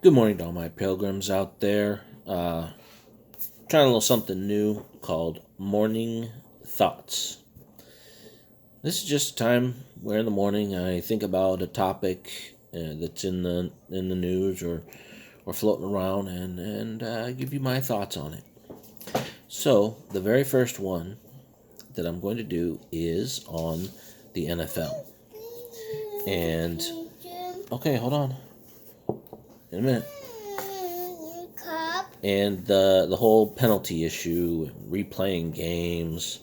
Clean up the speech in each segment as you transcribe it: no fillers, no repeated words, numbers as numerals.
Good morning to all my pilgrims out there. Trying a little something new called Morning Thoughts. This is just a time where in the morning I think about a topic that's in the news or floating around and give you my thoughts on it. So the very first one that I'm going to do is on the NFL. And okay, hold on. In a minute. And the whole penalty issue, replaying games.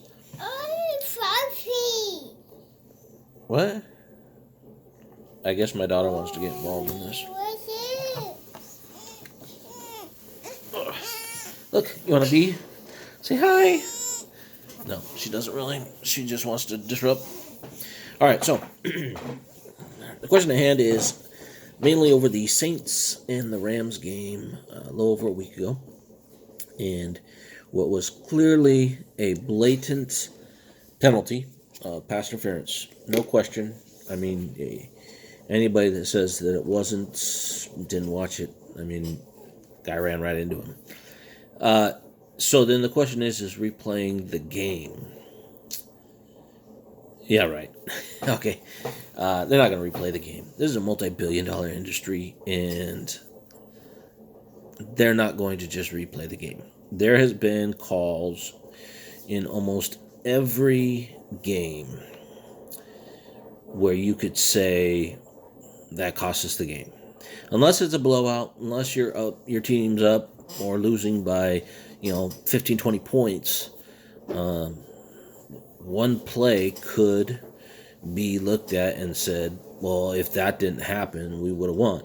Fluffy. What? I guess my daughter wants to get involved in this. Ugh. Look, you want to be? Say hi. No, she doesn't really. She just wants to disrupt. All right, so the question at hand is mainly over the Saints and the Rams game a little over a week ago. And what was clearly a blatant penalty, pass interference, no question. I mean, anybody that says that it wasn't didn't watch it. I mean, guy ran right into him. So then the question is replaying the game. Yeah, right. Okay. They're not going to replay the game. This is a multi-billion-dollar industry, and they're not going to just replay the game. There has been calls in almost every game where you could say that cost us the game. Unless it's a blowout, unless your team's up or losing by, 15, 20 points, one play could be looked at and said, well, if that didn't happen, we would have won.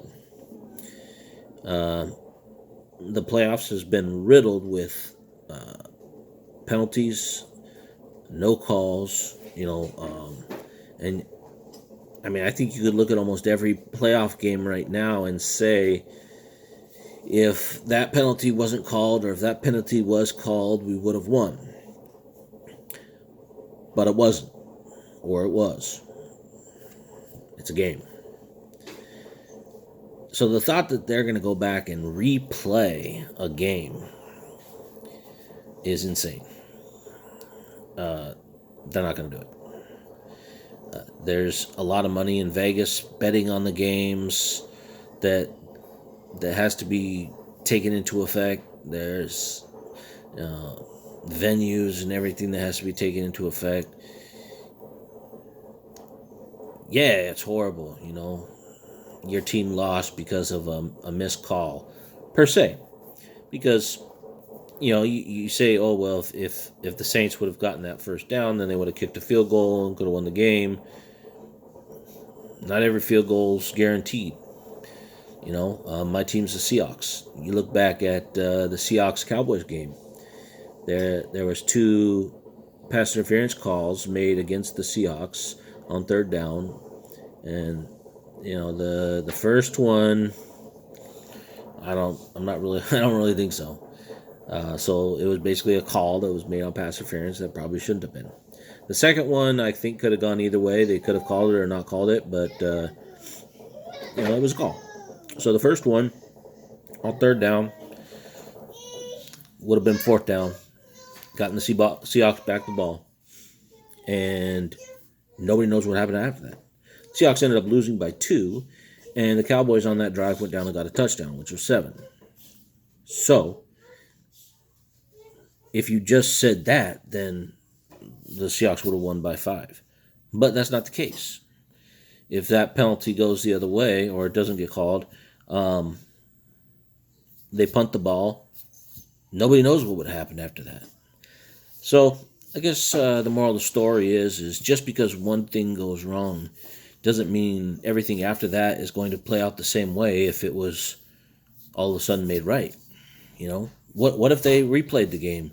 The playoffs has been riddled with penalties, no calls, and I mean, I think you could look at almost every playoff game right now and say, if that penalty wasn't called or if that penalty was called, we would have won. But it wasn't, or it was. It's a game. So the thought that they're going to go back and replay a game is insane. They're not going to do it. There's a lot of money in Vegas betting on the games that has to be taken into effect. There's venues and everything that has to be taken into effect. Yeah, it's horrible, your team lost because of a missed call, per se. Because, you say, oh, well, if the Saints would have gotten that first down, then they would have kicked a field goal and could have won the game. Not every field goal is guaranteed. My team's the Seahawks. You look back at the Seahawks-Cowboys game. There was 2 pass interference calls made against the Seahawks on third down, and the first one, I don't really think so. So it was basically a call that was made on pass interference that probably shouldn't have been. The second one, I think, could have gone either way. They could have called it or not called it, but it was a call. So the first one, on third down, would have been fourth down. Gotten the Seahawks back the ball, and nobody knows what happened after that. Seahawks ended up losing by 2, and the Cowboys on that drive went down and got a touchdown, which was 7. So, if you just said that, then the Seahawks would have won by 5. But that's not the case. If that penalty goes the other way, or it doesn't get called, they punt the ball. Nobody knows what would happen after that. So, I guess the moral of the story is just because one thing goes wrong doesn't mean everything after that is going to play out the same way if it was all of a sudden made right. What if they replayed the game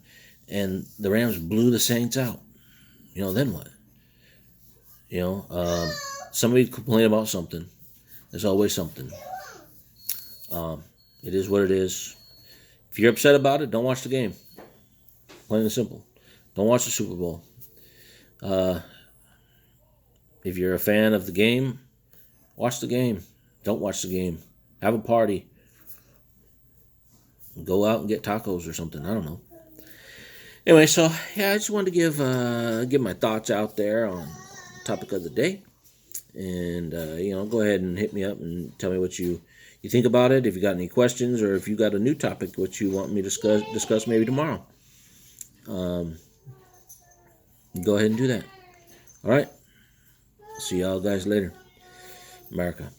and the Rams blew the Saints out? Then what? Somebody complain about something. There's always something. It is what it is. If you're upset about it, don't watch the game. Plain and simple. Don't watch the Super Bowl. If you're a fan of the game, watch the game. Don't watch the game. Have a party. Go out and get tacos or something. I don't know. Anyway, so yeah, I just wanted to give my thoughts out there on the topic of the day, and go ahead and hit me up and tell me what you think about it. If you got any questions, or if you got a new topic which you want me to discuss maybe tomorrow, um, go ahead and do that. All right. See y'all guys later. America.